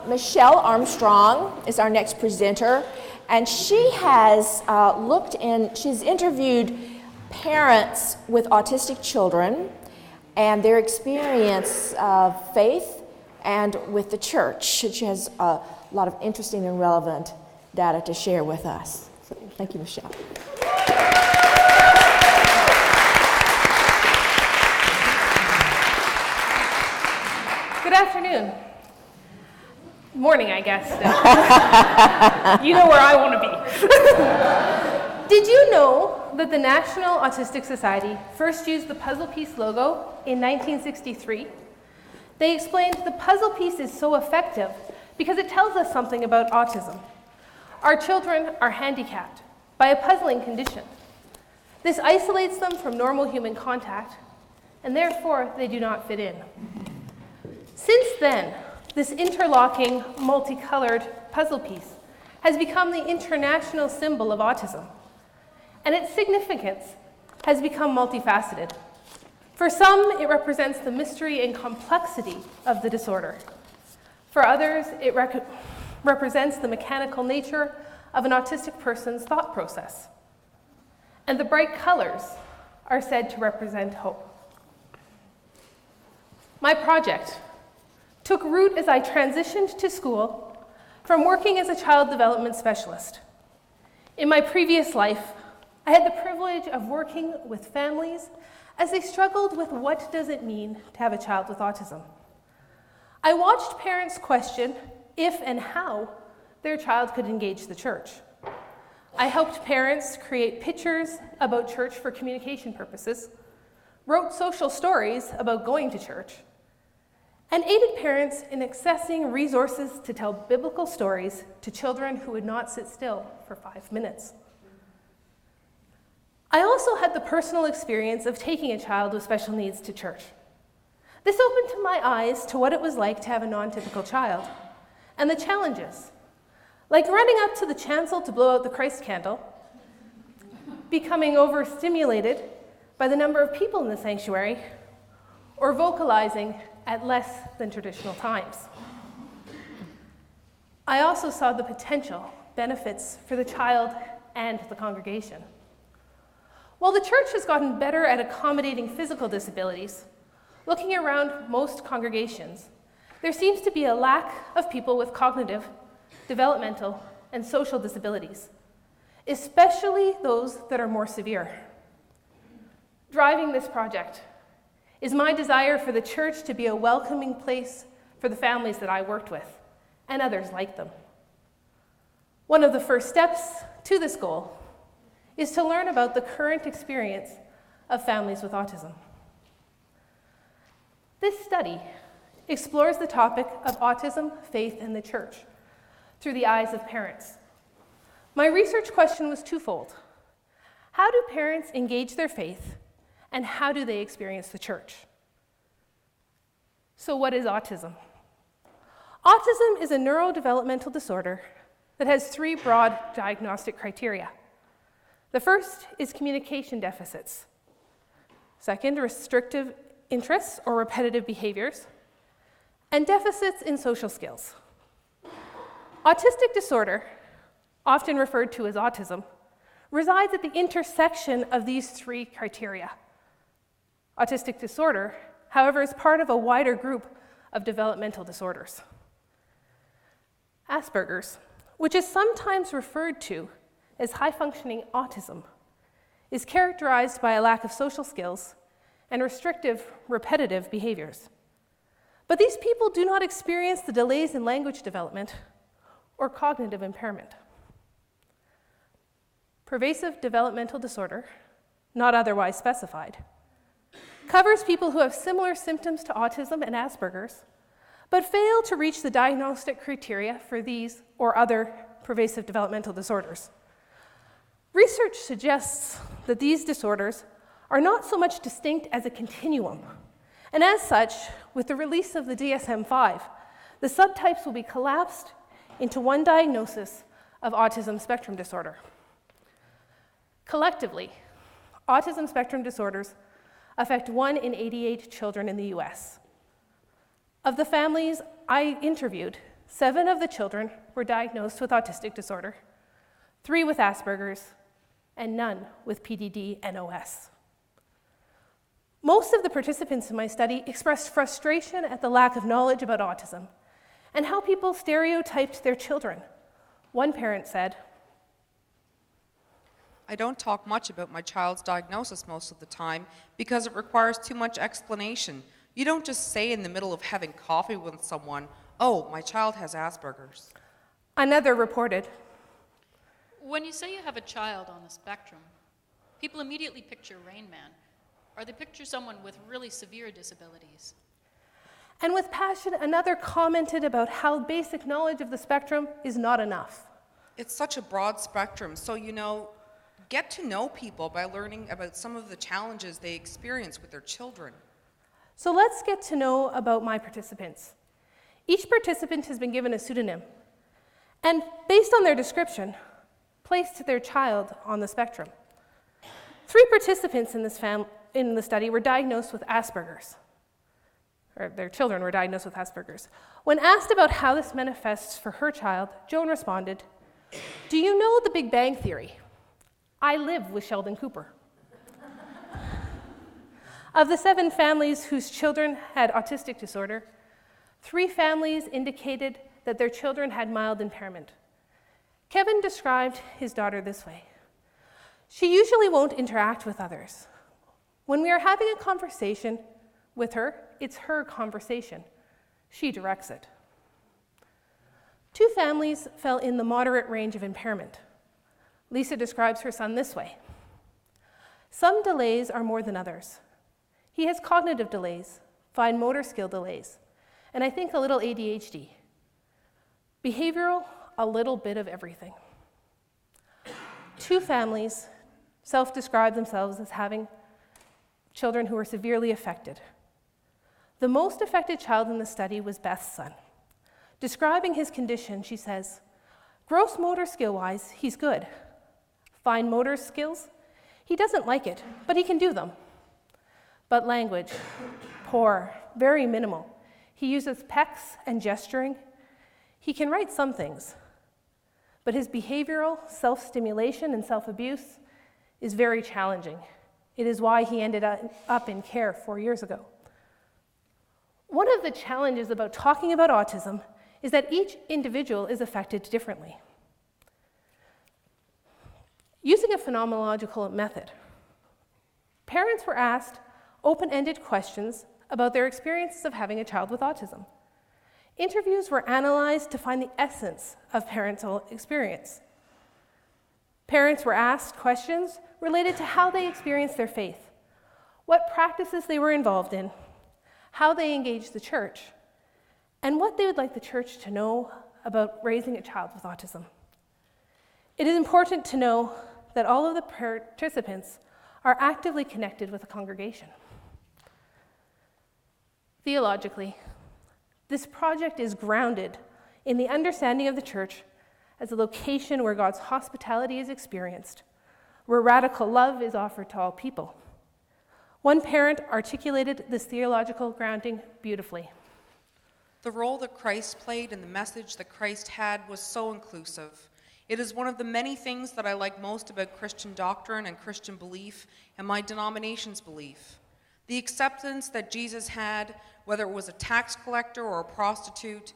Michelle Armstrong is our next presenter, and she has she's interviewed parents with autistic children and their experience of faith and with the church. She has a lot of interesting and relevant data to share with us. So, thank you, Michelle. Good afternoon. Morning, I guess. You know where I want to be. Did you know that the National Autistic Society first used the puzzle piece logo in 1963? They explained the puzzle piece is so effective because it tells us something about autism. Our children are handicapped by a puzzling condition. This isolates them from normal human contact, and therefore they do not fit in. Since then, this interlocking, multicolored puzzle piece has become the international symbol of autism, and its significance has become multifaceted. For some, it represents the mystery and complexity of the disorder. For others, it represents the mechanical nature of an autistic person's thought process. And the bright colors are said to represent hope. My project took root as I transitioned to school from working as a child development specialist. In my previous life, I had the privilege of working with families as they struggled with what does it mean to have a child with autism. I watched parents question if and how their child could engage the church. I helped parents create pictures about church for communication purposes, wrote social stories about going to church, and aided parents in accessing resources to tell biblical stories to children who would not sit still for 5 minutes. I also had the personal experience of taking a child with special needs to church. This opened my eyes to what it was like to have a non-typical child, and the challenges, like running up to the chancel to blow out the Christ candle, becoming overstimulated by the number of people in the sanctuary, or vocalizing at less than traditional times. I also saw the potential benefits for the child and the congregation. While the church has gotten better at accommodating physical disabilities, looking around most congregations, there seems to be a lack of people with cognitive, developmental, and social disabilities, especially those that are more severe. Driving this project is my desire for the church to be a welcoming place for the families that I worked with, and others like them. One of the first steps to this goal is to learn about the current experience of families with autism. This study explores the topic of autism, faith, and the church through the eyes of parents. My research question was twofold. How do parents engage their faith, and how do they experience the church? So what is autism? Autism is a neurodevelopmental disorder that has 3 broad diagnostic criteria. The first is communication deficits. Second, restrictive interests or repetitive behaviors, and deficits in social skills. Autistic disorder, often referred to as autism, resides at the intersection of these 3 criteria. Autistic disorder, however, is part of a wider group of developmental disorders. Asperger's, which is sometimes referred to as high-functioning autism, is characterized by a lack of social skills and restrictive, repetitive behaviors. But these people do not experience the delays in language development or cognitive impairment. Pervasive developmental disorder, not otherwise specified, covers people who have similar symptoms to autism and Asperger's, but fail to reach the diagnostic criteria for these or other pervasive developmental disorders. Research suggests that these disorders are not so much distinct as a continuum, and as such, with the release of the DSM-5, the subtypes will be collapsed into one diagnosis of autism spectrum disorder. Collectively, autism spectrum disorders affect 1 in 88 children in the US. Of the families I interviewed, 7 of the children were diagnosed with autistic disorder, 3 with Asperger's, and none with PDD-NOS. Most of the participants in my study expressed frustration at the lack of knowledge about autism and how people stereotyped their children. One parent said, "I don't talk much about my child's diagnosis most of the time because it requires too much explanation. You don't just say in the middle of having coffee with someone, 'Oh, my child has Asperger's.'" Another reported, When you say you have a child on the spectrum, people immediately picture Rain Man, or they picture someone with really severe disabilities. and with passion, another commented about how basic knowledge of the spectrum is not enough. It's such a broad spectrum, so get to know people by learning about some of the challenges they experience with their children. So let's get to know about my participants. Each participant has been given a pseudonym, and based on their description, placed their child on the spectrum. 3 participants in the study were diagnosed with Asperger's, or their children were diagnosed with Asperger's. When asked about how this manifests for her child, Joan responded, "Do you know the Big Bang Theory? I live with Sheldon Cooper." Of the 7 families whose children had autistic disorder, 3 families indicated that their children had mild impairment. Kevin described his daughter this way: "She usually won't interact with others. When we are having a conversation with her, it's her conversation. She directs it." 2 families fell in the moderate range of impairment. Lisa describes her son this way: "Some delays are more than others. He has cognitive delays, fine motor skill delays, and I think a little ADHD. Behavioral, a little bit of everything." 2 families self-described themselves as having children who were severely affected. The most affected child in the study was Beth's son. Describing his condition, she says, "Gross motor skill-wise, he's good. Fine motor skills, he doesn't like it, but he can do them. But language, poor, very minimal. He uses pecs and gesturing. He can write some things, but his behavioral self-stimulation and self-abuse is very challenging. It is why he ended up in care 4 years ago." One of the challenges about talking about autism is that each individual is affected differently. Using a phenomenological method, parents were asked open-ended questions about their experiences of having a child with autism. Interviews were analyzed to find the essence of parental experience. Parents were asked questions related to how they experienced their faith, what practices they were involved in, how they engaged the church, and what they would like the church to know about raising a child with autism. It is important to know that all of the participants are actively connected with the congregation. Theologically, this project is grounded in the understanding of the church as a location where God's hospitality is experienced, where radical love is offered to all people. One parent articulated this theological grounding beautifully. The role that Christ played and the message that Christ had was so inclusive. It is one of the many things that I like most about Christian doctrine and Christian belief and my denomination's belief. The acceptance that Jesus had, whether it was a tax collector or a prostitute,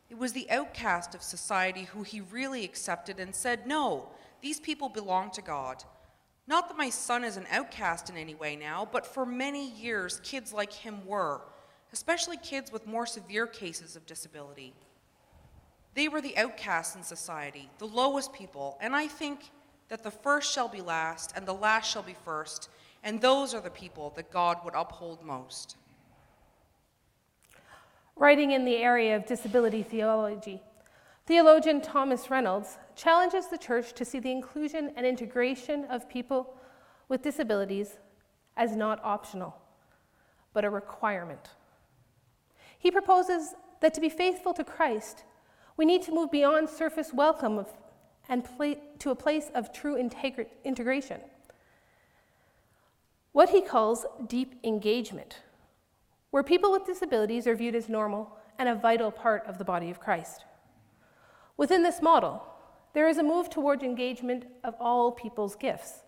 it was the outcast of society who he really accepted and said, "No, these people belong to God." Not that my son is an outcast in any way now, but for many years, kids like him were, especially kids with more severe cases of disability. They were the outcasts in society, the lowest people, and I think that the first shall be last and the last shall be first, and those are the people that God would uphold most. Writing in the area of disability theology, theologian Thomas Reynolds challenges the church to see the inclusion and integration of people with disabilities as not optional, but a requirement. He proposes that to be faithful to Christ, we need to move beyond surface welcome to a place of true integration. What he calls deep engagement, where people with disabilities are viewed as normal and a vital part of the body of Christ. Within this model, there is a move toward engagement of all people's gifts.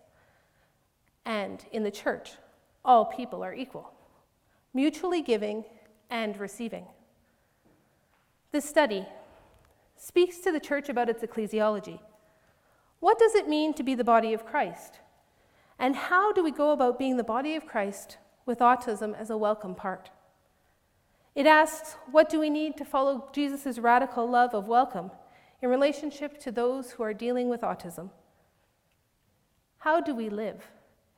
And in the church, all people are equal, mutually giving and receiving. This study speaks to the church about its ecclesiology. What does it mean to be the body of Christ? And how do we go about being the body of Christ with autism as a welcome part? It asks, what do we need to follow Jesus' radical love of welcome in relationship to those who are dealing with autism? How do we live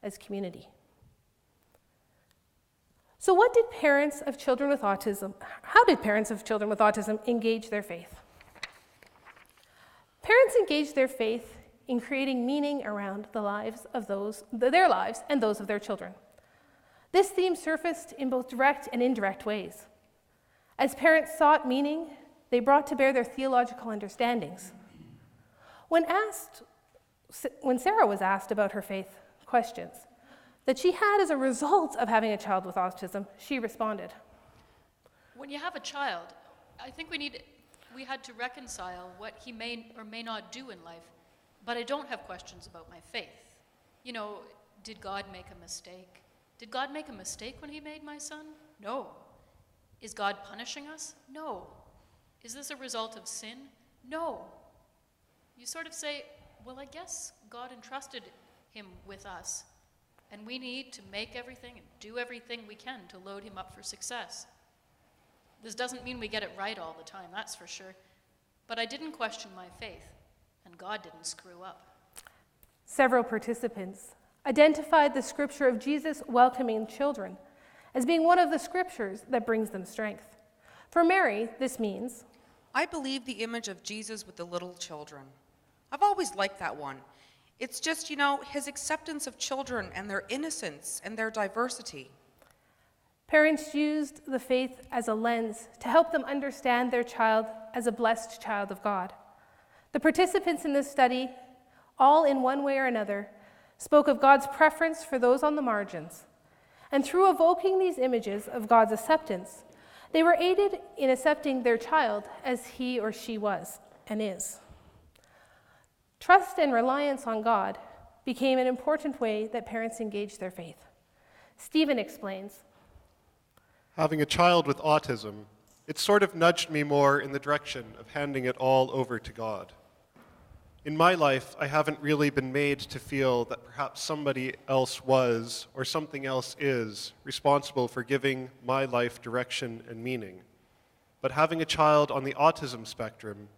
as community? So how did parents of children with autism engage their faith? Parents engage their faith in creating meaning around their lives and those of their children. This theme surfaced in both direct and indirect ways. As parents sought meaning, they brought to bear their theological understandings. When Sarah was asked about her faith questions that she had as a result of having a child with autism, she responded, When you have a child, I think we had to reconcile what he may or may not do in life, but I don't have questions about my faith. You know, did God make a mistake? Did God make a mistake when he made my son? No. Is God punishing us? No. Is this a result of sin? No. You sort of say, well, I guess God entrusted him with us, and we need to make everything and do everything we can to load him up for success. This doesn't mean we get it right all the time, that's for sure. But I didn't question my faith, and God didn't screw up. Several participants identified the scripture of Jesus welcoming children as being one of the scriptures that brings them strength. For Mary, this means, I believe the image of Jesus with the little children. I've always liked that one. It's just, his acceptance of children and their innocence and their diversity. Parents used the faith as a lens to help them understand their child as a blessed child of God. The participants in this study, all in one way or another, spoke of God's preference for those on the margins. And through evoking these images of God's acceptance, they were aided in accepting their child as he or she was and is. Trust and reliance on God became an important way that parents engaged their faith. Stephen explains, Having a child with autism, it sort of nudged me more in the direction of handing it all over to God. In my life, I haven't really been made to feel that perhaps somebody else was, or something else is, responsible for giving my life direction and meaning. But having a child on the autism spectrum,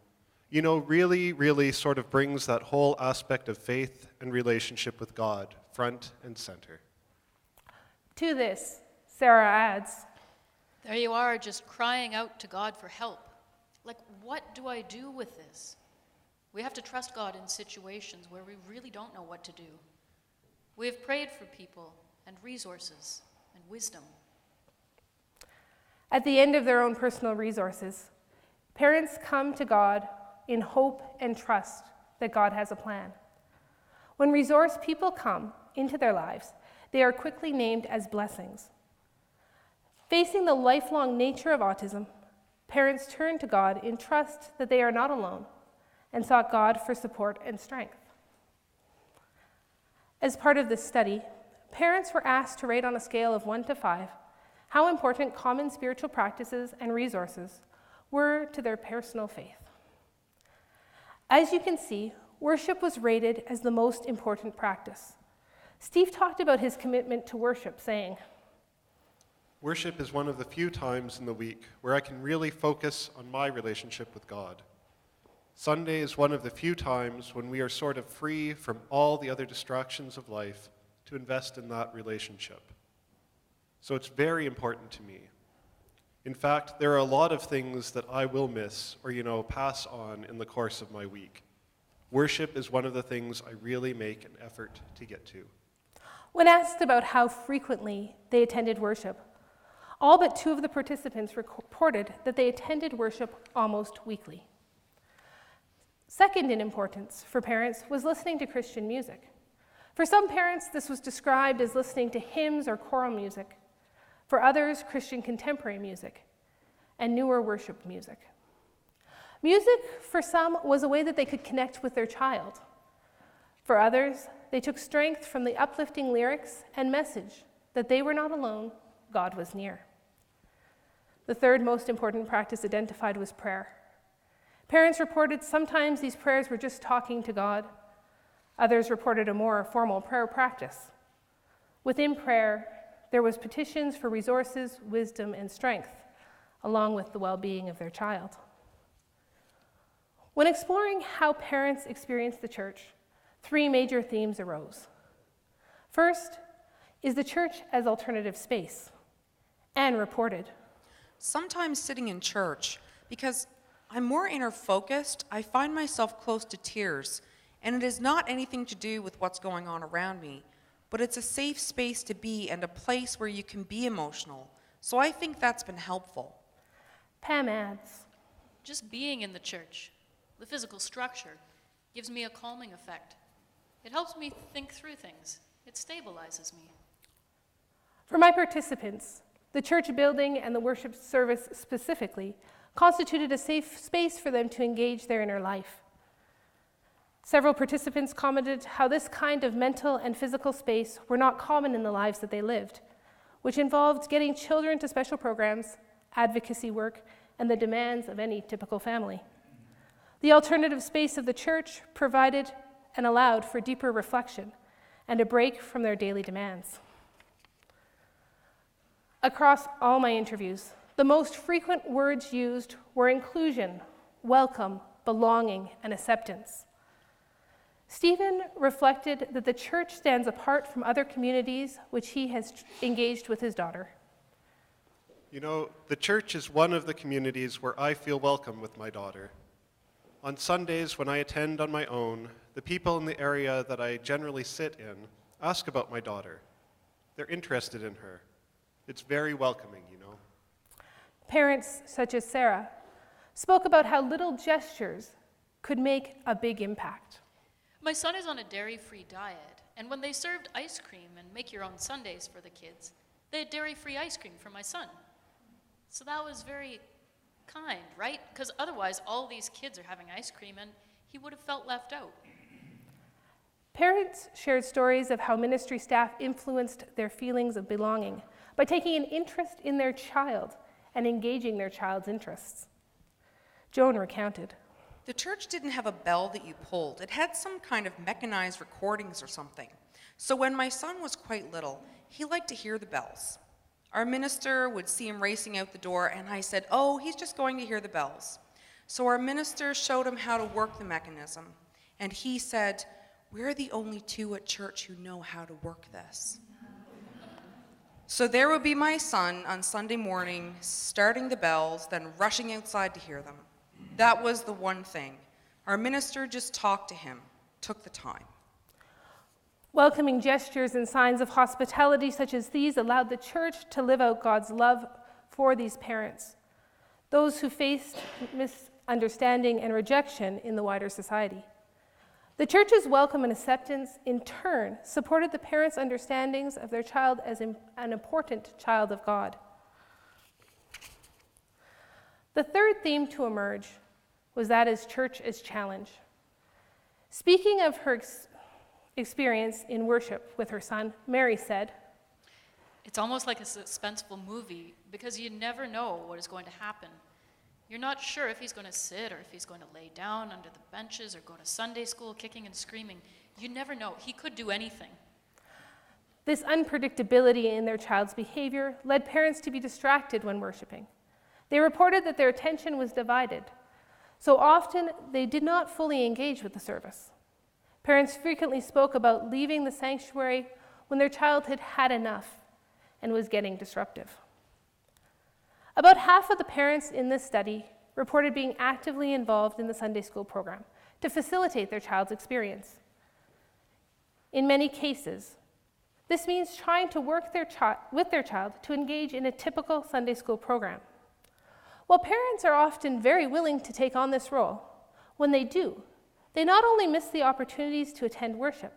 really, really sort of brings that whole aspect of faith and relationship with God front and center. To this, Sarah adds, There you are, just crying out to God for help. Like, what do I do with this? We have to trust God in situations where we really don't know what to do. We have prayed for people and resources and wisdom. At the end of their own personal resources, parents come to God in hope and trust that God has a plan. When resource people come into their lives, they are quickly named as blessings. Facing the lifelong nature of autism, parents turn to God in trust that they are not alone and sought God for support and strength. As part of this study, parents were asked to rate on a scale of 1 to 5 how important common spiritual practices and resources were to their personal faith. As you can see, worship was rated as the most important practice. Steve talked about his commitment to worship, saying, Worship is one of the few times in the week where I can really focus on my relationship with God. Sunday is one of the few times when we are sort of free from all the other distractions of life to invest in that relationship. So it's very important to me. In fact, there are a lot of things that I will miss or, pass on in the course of my week. Worship is one of the things I really make an effort to get to. When asked about how frequently they attended worship, all but 2 of the participants reported that they attended worship almost weekly. Second in importance for parents was listening to Christian music. For some parents, this was described as listening to hymns or choral music. For others, Christian contemporary music and newer worship music. Music, for some, was a way that they could connect with their child. For others, they took strength from the uplifting lyrics and message that they were not alone, God was near. The third most important practice identified was prayer. Parents reported sometimes these prayers were just talking to God. Others reported a more formal prayer practice. Within prayer, there was petitions for resources, wisdom, and strength, along with the well-being of their child. When exploring how parents experience the church, three major themes arose. First is the church as alternative space. Anne reported, Sometimes sitting in church, because I'm more inner-focused, I find myself close to tears, and it is not anything to do with what's going on around me, but it's a safe space to be and a place where you can be emotional. So I think that's been helpful. Pam adds, Just being in the church, the physical structure, gives me a calming effect. It helps me think through things. It stabilizes me. for my participants, the church building and the worship service specifically constituted a safe space for them to engage their inner life. Several participants commented how this kind of mental and physical space were not common in the lives that they lived, which involved getting children to special programs, advocacy work, and the demands of any typical family. The alternative space of the church provided and allowed for deeper reflection and a break from their daily demands. Across all my interviews, the most frequent words used were inclusion, welcome, belonging, and acceptance. Stephen reflected that the church stands apart from other communities which he has engaged with his daughter. You know, the church is one of the communities where I feel welcome with my daughter. On Sundays, when I attend on my own, the people in the area that I generally sit in ask about my daughter. They're interested in her. It's very welcoming, you know. Parents such as Sarah spoke about how little gestures could make a big impact. My son is on a dairy-free diet, and when they served ice cream and make your own sundaes for the kids, they had dairy-free ice cream for my son. So that was very kind, right? Because otherwise all these kids are having ice cream and he would have felt left out. Parents shared stories of how ministry staff influenced their feelings of belonging by taking an interest in their child and engaging their child's interests. Joan recounted, The church didn't have a bell that you pulled. It had some kind of mechanized recordings or something. So when my son was quite little, he liked to hear the bells. Our minister would see him racing out the door, and I said, "Oh, he's just going to hear the bells." So our minister showed him how to work the mechanism, and he said, "We're the only two at church who know how to work this." So there would be my son on Sunday morning, starting the bells, then rushing outside to hear them. That was the one thing. Our minister just talked to him, took the time. Welcoming gestures and signs of hospitality such as these allowed the church to live out God's love for these parents, those who faced misunderstanding and rejection in the wider society. The church's welcome and acceptance, in turn, supported the parents' understandings of their child as an important child of God. The third theme to emerge was that as church as challenge. Speaking of her experience in worship with her son, Mary said, It's almost like a suspenseful movie because you never know what is going to happen. You're not sure if he's going to sit or if he's going to lay down under the benches or go to Sunday school kicking and screaming. You never know. He could do anything. This unpredictability in their child's behavior led parents to be distracted when worshiping. They reported that their attention was divided. So often, they did not fully engage with the service. Parents frequently spoke about leaving the sanctuary when their child had had enough and was getting disruptive. About half of the parents in this study reported being actively involved in the Sunday school program to facilitate their child's experience. In many cases, this means trying to work with their child to engage in a typical Sunday school program. While parents are often very willing to take on this role, when they do, they not only miss the opportunities to attend worship,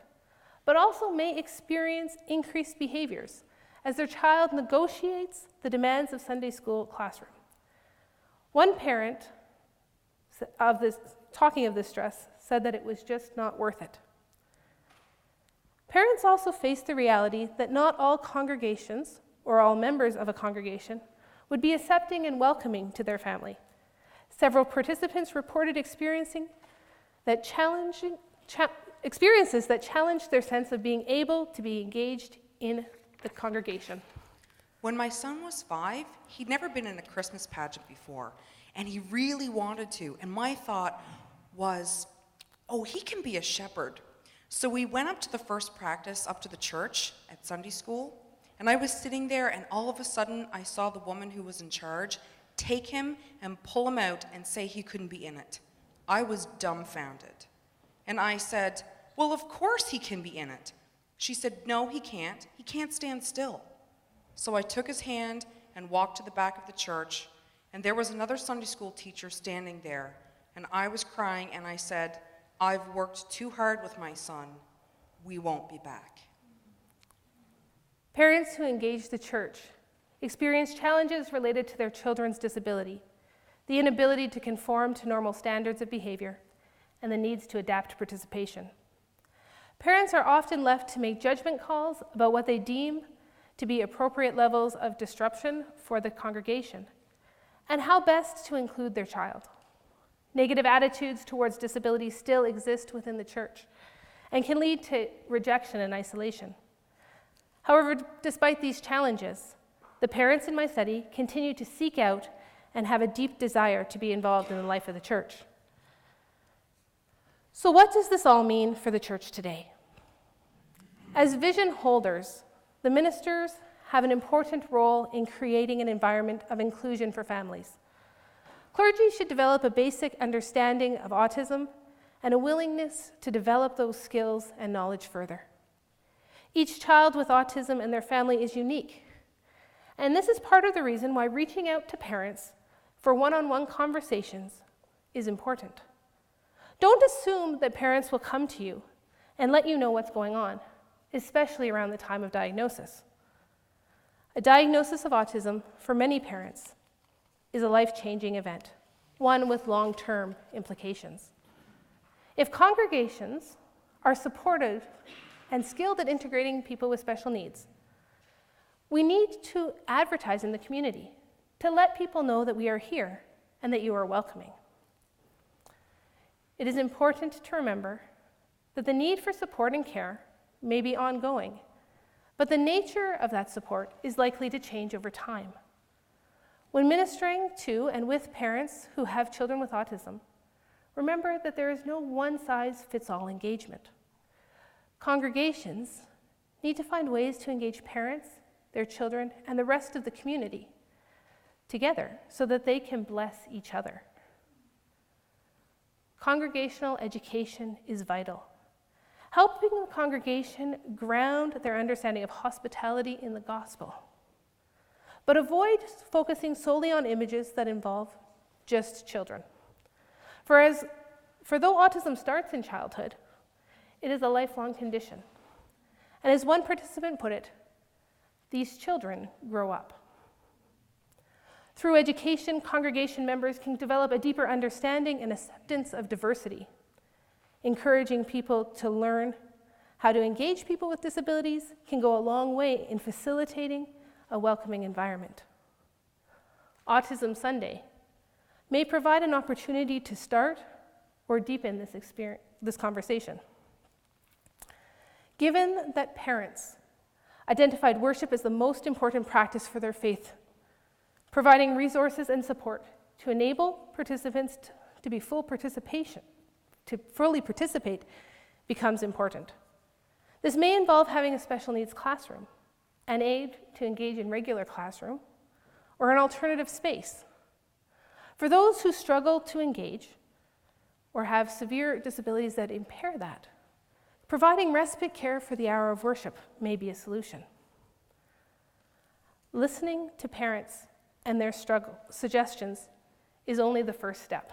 but also may experience increased behaviors as their child negotiates the demands of Sunday school classroom. One parent talking of this stress, said that it was just not worth it. Parents also face the reality that not all congregations or all members of a congregation would be accepting and welcoming to their family. Several participants reported experiences that challenged their sense of being able to be engaged in the congregation. When my son was 5, he'd never been in a Christmas pageant before, and he really wanted to. And my thought was, oh, he can be a shepherd. So we went up to the first practice, up to the church at Sunday school, and I was sitting there, and all of a sudden I saw the woman who was in charge take him and pull him out and say he couldn't be in it. I was dumbfounded. And I said, well, of course he can be in it. She said, no, he can't. He can't stand still. So I took his hand and walked to the back of the church, and there was another Sunday school teacher standing there, and I was crying, and I said, I've worked too hard with my son. We won't be back. Parents who engage the church experience challenges related to their children's disability, the inability to conform to normal standards of behavior, and the needs to adapt participation. Parents are often left to make judgment calls about what they deem to be appropriate levels of disruption for the congregation, and how best to include their child. Negative attitudes towards disability still exist within the church and can lead to rejection and isolation. However, despite these challenges, the parents in my study continue to seek out and have a deep desire to be involved in the life of the church. So what does this all mean for the church today? As vision holders, the ministers have an important role in creating an environment of inclusion for families. Clergy should develop a basic understanding of autism and a willingness to develop those skills and knowledge further. Each child with autism and their family is unique, and this is part of the reason why reaching out to parents for one-on-one conversations is important. Don't assume that parents will come to you and let you know what's going on, especially around the time of diagnosis. A diagnosis of autism for many parents is a life-changing event, one with long-term implications. If congregations are supportive and skilled at integrating people with special needs, we need to advertise in the community to let people know that we are here and that you are welcoming. It is important to remember that the need for support and care may be ongoing, but the nature of that support is likely to change over time. When ministering to and with parents who have children with autism, remember that there is no one-size-fits-all engagement. Congregations need to find ways to engage parents, their children, and the rest of the community together so that they can bless each other. Congregational education is vital. Helping the congregation ground their understanding of hospitality in the gospel. But avoid focusing solely on images that involve just children. For though autism starts in childhood, it is a lifelong condition. And as one participant put it, these children grow up. Through education, congregation members can develop a deeper understanding and acceptance of diversity, encouraging people to learn how to engage people with disabilities can go a long way in facilitating a welcoming environment. Autism Sunday may provide an opportunity to start or deepen this conversation. Given that parents identified worship as the most important practice for their faith, providing resources and support to enable participants to fully participate becomes important. This may involve having a special needs classroom, an aid to engage in regular classroom, or an alternative space. For those who struggle to engage or have severe disabilities that impair that, providing respite care for the hour of worship may be a solution. Listening to parents and their suggestions is only the first step.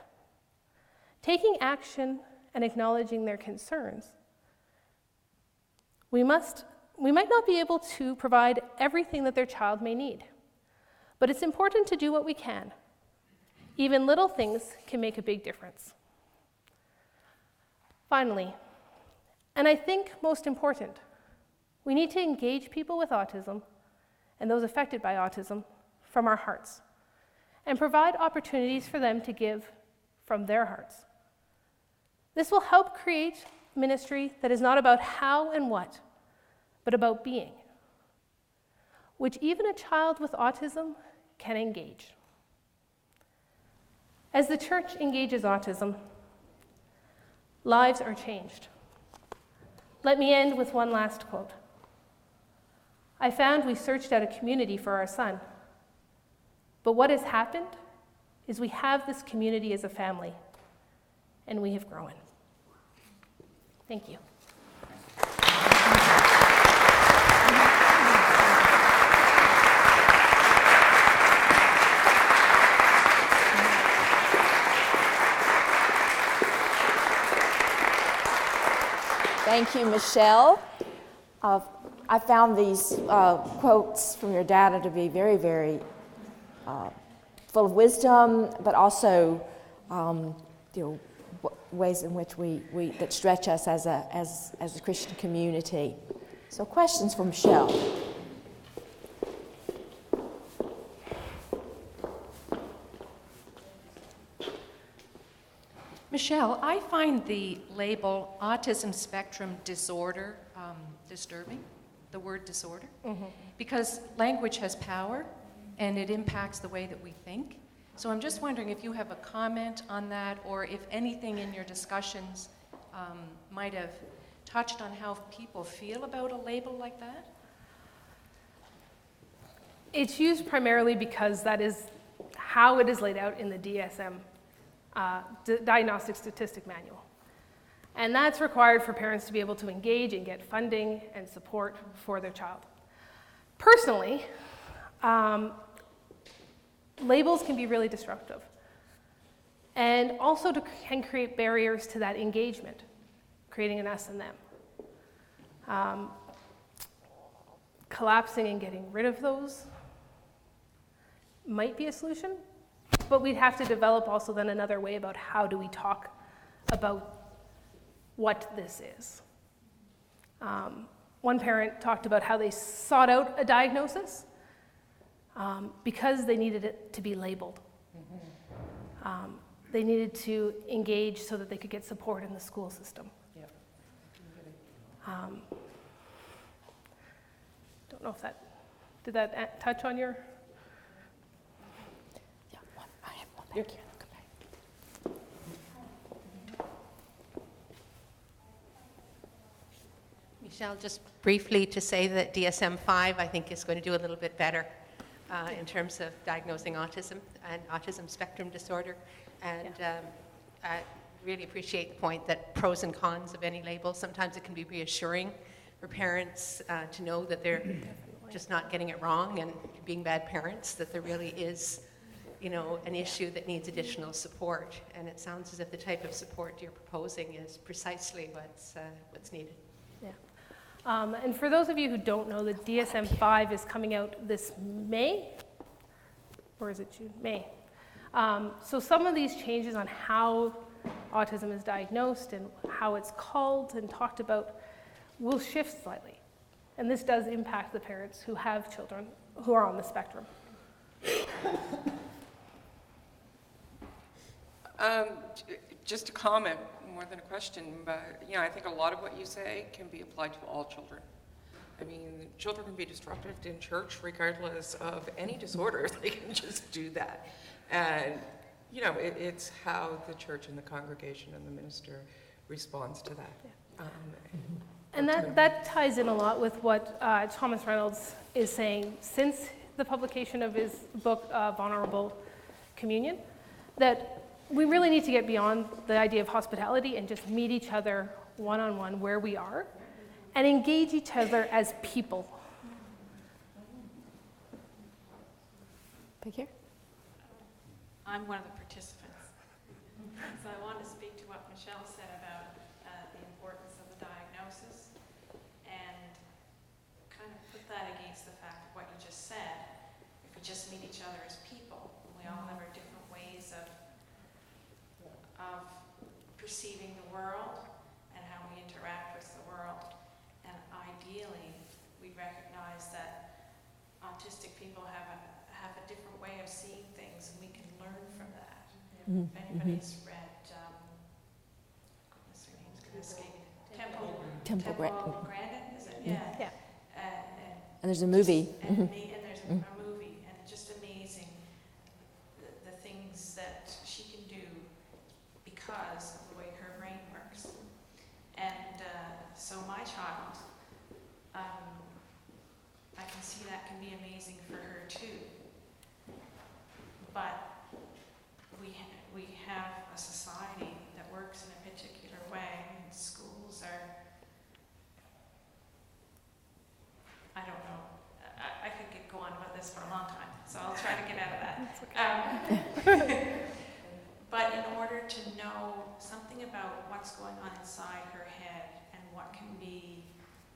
Taking action and acknowledging their concerns, we might not be able to provide everything that their child may need, but it's important to do what we can, Even little things can make a big difference. Finally, and I think most important, we need to engage people with autism and those affected by autism from our hearts and provide opportunities for them to give from their hearts. This will help create ministry that is not about how and what, but about being, which even a child with autism can engage. As the church engages autism, lives are changed. Let me end with one last quote. I found we searched out a community for our son, but what has happened is we have this community as a family, and we have grown. Thank you. Thank you, Michelle. I found these quotes from your dad to be very, very full of wisdom, but also ways in which that stretch us as a Christian community. So, questions for Michelle. Michelle, I find the label autism spectrum disorder disturbing, the word disorder, because language has power and it impacts the way that we think. So I'm just wondering if you have a comment on that, or if anything in your discussions might have touched on how people feel about a label like that? It's used primarily because that is how it is laid out in the DSM, Diagnostic Statistic Manual. And that's required for parents to be able to engage and get funding and support for their child. Personally, labels can be really disruptive and also can create barriers to that engagement, creating an us and them. Collapsing and getting rid of those might be a solution, but we'd have to develop also then another way about how do we talk about what this is. One parent talked about how they sought out a diagnosis because they needed it to be labeled. They needed to engage so that they could get support in the school system. Don't know if did that touch on your? Yeah, I have one back here. Michelle, just briefly to say that DSM-5, I think, is going to do a little bit better in terms of diagnosing autism and autism spectrum disorder. And I really appreciate the point that pros and cons of any label, sometimes it can be reassuring for parents to know that they're just not getting it wrong and being bad parents, that there really is, an issue that needs additional support. And it sounds as if the type of support you're proposing is precisely what's needed. And for those of you who don't know, the DSM-5 is coming out this May, or is it June? May. So some of these changes on how autism is diagnosed and how it's called and talked about will shift slightly. And this does impact the parents who have children who are on the spectrum. Just a comment more than a question, but I think a lot of what you say can be applied to all children. I mean, children can be disruptive in church regardless of any disorder. They can just do that. And, it's how the church and the congregation and the minister responds to that. Yeah. And that ties in a lot with what Thomas Reynolds is saying since the publication of his book, Vulnerable Communion, that we really need to get beyond the idea of hospitality and just meet each other one-on-one where we are and engage each other as people. Back here. I'm one of the participants. So I want to speak to what Michelle said about the importance of the diagnosis and kind of put that against the fact of what you just said. If we just meet each other as people, we all have our different ways of perceiving the world and how we interact with the world. And ideally, we recognize that autistic people have a different way of seeing things, and we can learn from that. If anybody's read, goodness, her name's going to escape me. Temple Grandin, is it? Yeah. And there's a movie. And there's a movie, and it's just amazing the things that she can do because of the way her brain works. And so my child, I can see that can be amazing for her too. But we have a society that works in a particular way, and schools are, I don't know, I could go on about this for a long time, so I'll try to get out of that. But in order to know something about what's going on inside her head and what can be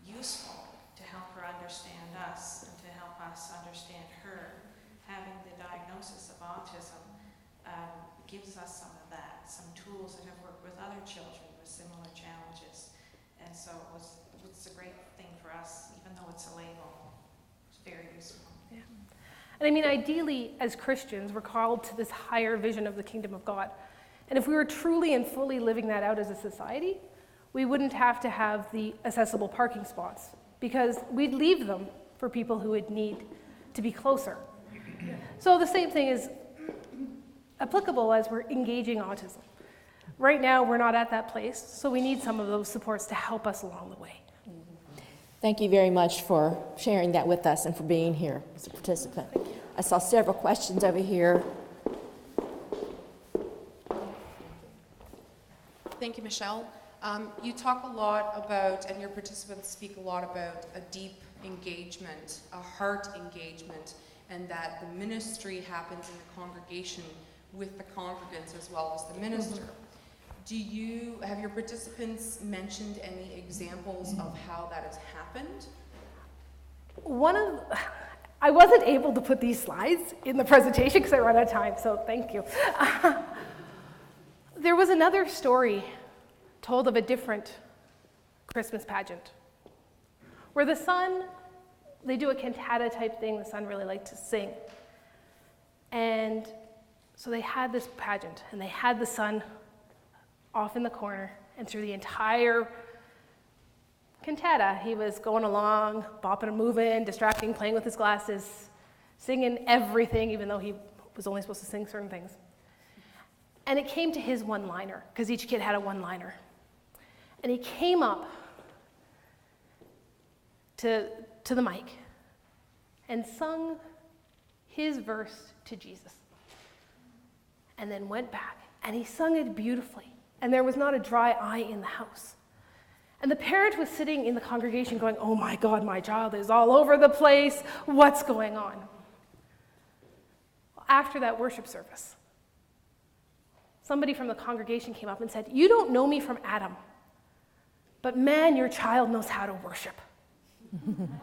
useful to help her understand us and to help us understand her, having the diagnosis of autism gives us some of that, some tools that have worked with other children with similar challenges. And so it's a great thing for us, even though it's a label. It's very useful. Yeah. And I mean, ideally, as Christians, we're called to this higher vision of the kingdom of God. And if we were truly and fully living that out as a society, we wouldn't have to have the accessible parking spots, because we'd leave them for people who would need to be closer. So the same thing is applicable as we're engaging autism. Right now, we're not at that place, so we need some of those supports to help us along the way. Thank you very much for sharing that with us and for being here as a participant. I saw several questions over here. Thank you, Michelle. You talk a lot about, and your participants speak a lot about, a deep engagement, a heart engagement, and that the ministry happens in the congregation with the congregants as well as the minister. Have your participants mentioned any examples of how that has happened? I wasn't able to put these slides in the presentation because I ran out of time, so thank you. There was another story told of a different Christmas pageant where the son, they do a cantata type thing, the son really liked to sing. And so they had this pageant, and they had the son off in the corner, and through the entire cantata, he was going along, bopping and moving, distracting, playing with his glasses, singing everything, even though he was only supposed to sing certain things. And it came to his one-liner, because each kid had a one-liner. And he came up to the mic and sung his verse to Jesus. And then went back, and he sung it beautifully. And there was not a dry eye in the house. And the parent was sitting in the congregation going, "Oh my God, my child is all over the place. What's going on?" After that worship service, somebody from the congregation came up and said, "You don't know me from Adam, but man, your child knows how to worship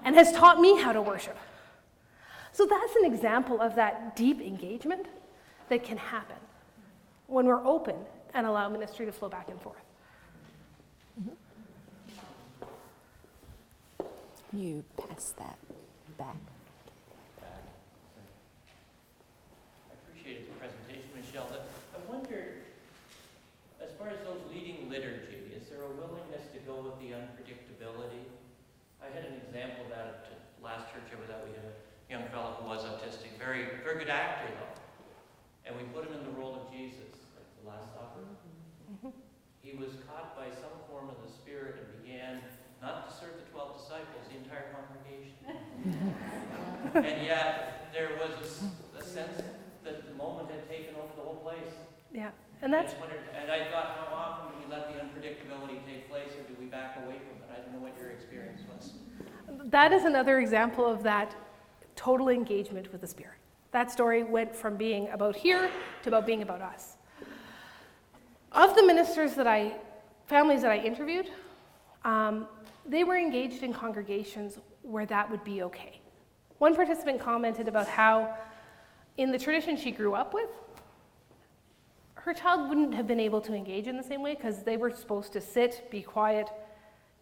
and has taught me how to worship." So that's an example of that deep engagement that can happen when we're open and allow ministry to flow back and forth. You pass that back. I appreciated the presentation, Michelle. I wondered, as far as those leading liturgy, is there a willingness to go with the unpredictability? I had an example of that at the last church I was at. We had a young fellow who was autistic, very, very good actor though. And we put him in the role of Jesus, like the Last Supper. He was caught by some form of the Spirit and began not to serve the 12 disciples, the entire congregation. And yet, there was a sense that the moment had taken over the whole place. Yeah, and that's... And I thought, how often do we let the unpredictability take place, or do we back away from it? I don't know what your experience was. That is another example of that total engagement with the Spirit. That story went from being about here to about being about us. Of the ministers families that I interviewed, they were engaged in congregations where that would be okay. One participant commented about how in the tradition she grew up with, her child wouldn't have been able to engage in the same way because they were supposed to sit, be quiet,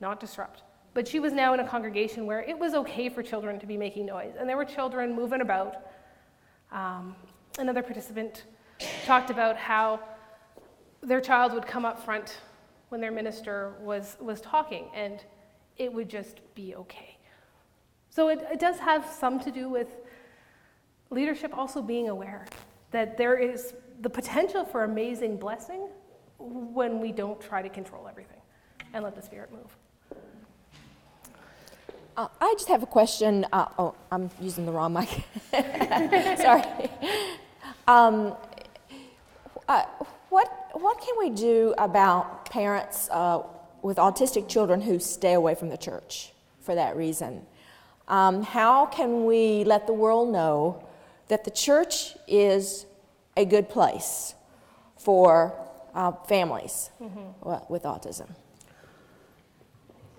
not disrupt. But she was now in a congregation where it was okay for children to be making noise, and there were children moving about. Another participant talked about how their child would come up front when their minister was talking, and it would just be okay. So it does have some to do with leadership also being aware that there is the potential for amazing blessing when we don't try to control everything and let the Spirit move. I just have a question. Oh, I'm using the wrong mic. Sorry. What can we do about parents with autistic children who stay away from the church for that reason? How can we let the world know that the church is a good place for families with autism?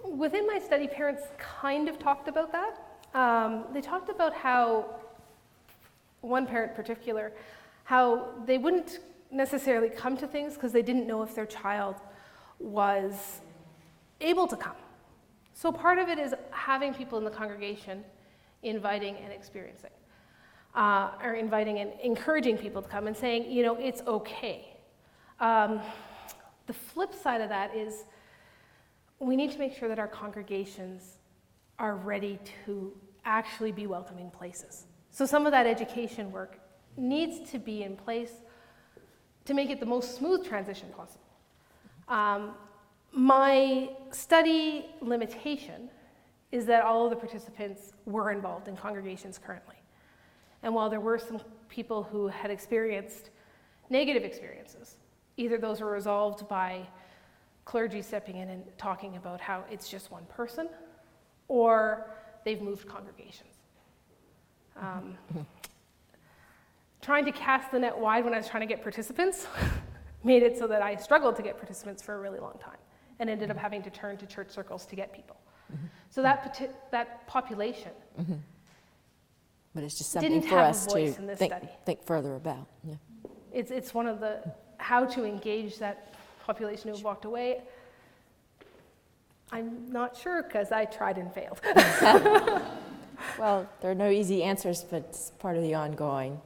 Within my study, parents kind of talked about that. They talked about how, one parent in particular, how they wouldn't necessarily come to things because they didn't know if their child was able to come. So part of it is having people in the congregation inviting and experiencing, or inviting and encouraging people to come and saying, you know, it's okay. The flip side of that is we need to make sure that our congregations are ready to actually be welcoming places. So some of that education work needs to be in place to make it the most smooth transition possible. My study limitation is that all of the participants were involved in congregations currently. And while there were some people who had experienced negative experiences, either those were resolved by clergy stepping in and talking about how it's just one person, or they've moved congregations. Trying to cast the net wide when I was trying to get participants made it so that I struggled to get participants for a really long time and ended up having to turn to church circles to get people. So that population but it's just something didn't for have us a voice to in this think, study. think further about. Yeah. It's one of the, how to engage that population who walked away. I'm not sure because I tried and failed. Well, there are no easy answers, but it's part of the ongoing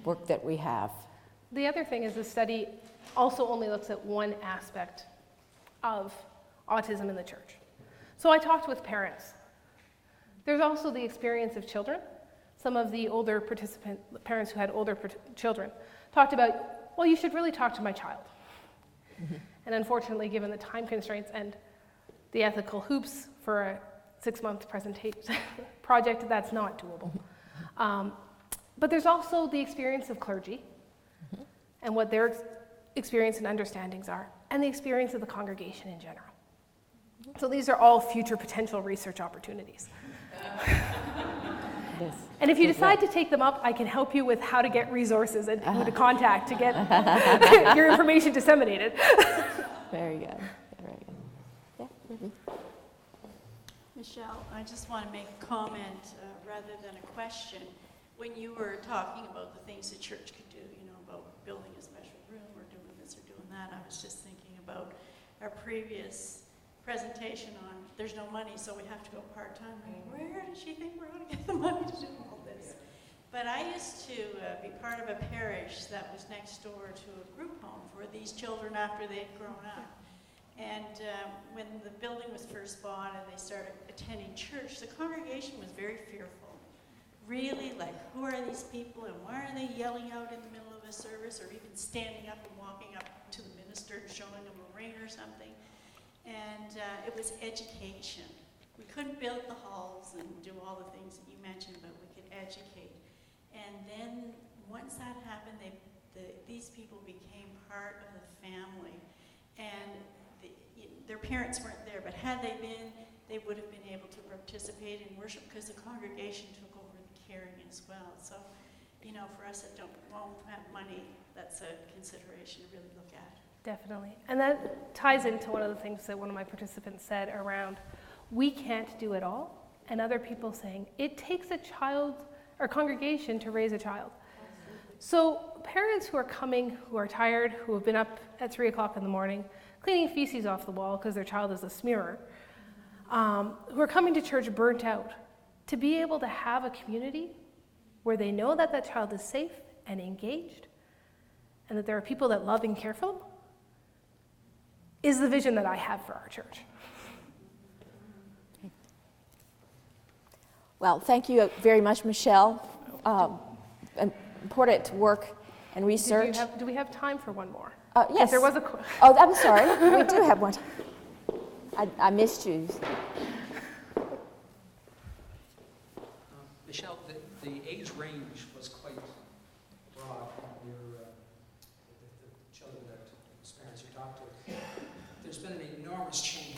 work that we have. The other thing is the study also only looks at one aspect of autism in the church. So I talked with parents. There's also the experience of children. Some of the older parents who had older children talked about, well, you should really talk to my child. And unfortunately, given the time constraints and the ethical hoops for a 6-month presentation project, that's not doable. But there's also the experience of clergy and what their experience and understandings are, and the experience of the congregation in general. So these are all future potential research opportunities. Yes. And if you decide to take them up, I can help you with how to get resources and who to contact to get your information disseminated. Very good. Very good. Yeah, Ruby. Michelle, I just want to make a comment rather than a question. When you were talking about the things the church could do, you know, about building a special room or doing this or doing that, I was just thinking about our previous presentation on there's no money, so we have to go part-time. Where does she think we're going to get the money to do all this? But I used to be part of a parish that was next door to a group home for these children after they'd grown up. And when the building was first bought and they started attending church, the congregation was very fearful. Really, like, who are these people and why are they yelling out in the middle of a service or even standing up and walking up to the minister and showing them a ring or something? And it was education. We couldn't build the halls and do all the things that you mentioned, but we could educate. And then once that happened, these people became part of the family. And their parents weren't there, but had they been, they would have been able to participate in worship because the congregation took over the caring as well. So, you know, for us that won't have money, that's a consideration to really look at. Definitely. And that ties into one of the things that one of my participants said around, we can't do it all, and other people saying, it takes a child or congregation to raise a child. So parents who are coming, who are tired, who have been up at 3 o'clock in the morning, cleaning feces off the wall because their child is a smearer, who are coming to church burnt out, to be able to have a community where they know that that child is safe and engaged, and that there are people that love and care for them, is the vision that I have for our church. Well, thank you very much, Michelle. Important work and research. Do we have time for one more? Yes. There was a. Oh, I'm sorry. We do have one. I missed you. Michelle, the age range was quite broad. The children that parents you talked to. There's been an enormous change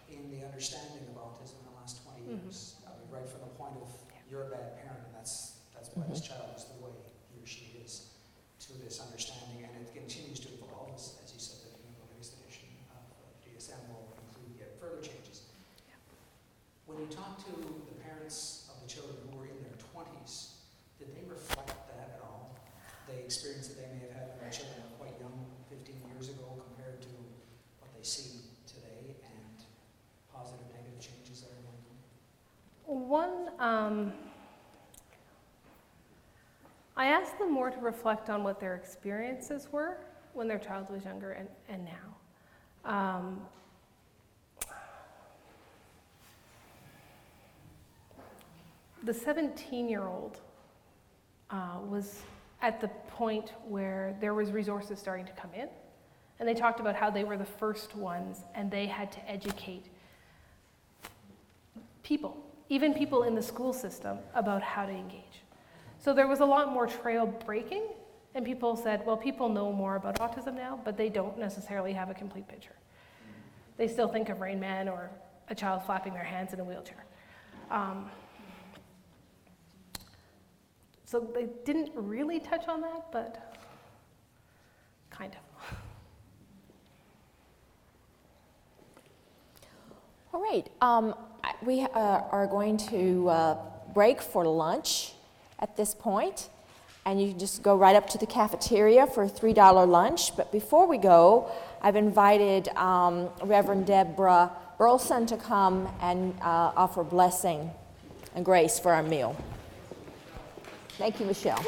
in the understanding of autism in the last 20 years. I mean, right from the point of you're a bad parent, and that's why this child is the way he or she is, to this understanding, and it continues to evolve, as you said, that the latest edition of DSM will include yet further changes. When you talk to the parents of the children who were in their 20s, did they reflect that at all? The experience that they may have had when their children were quite young 15 years ago compared to what they see today, and positive, negative changes that are going on? I asked them more to reflect on what their experiences were when their child was younger and now. The 17-year-old was at the point where there was resources starting to come in, and they talked about how they were the first ones and they had to educate people, even people in the school system, about how to engage. So there was a lot more trail breaking, and people said, well, people know more about autism now, but they don't necessarily have a complete picture. They still think of Rain Man or a child flapping their hands in a wheelchair. So they didn't really touch on that, but kind of. All right. We are going to break for lunch at this point, and you can just go right up to the cafeteria for a $3 lunch. But before we go, I've invited Reverend Deborah Burleson to come and offer blessing and grace for our meal. Thank you, Michelle.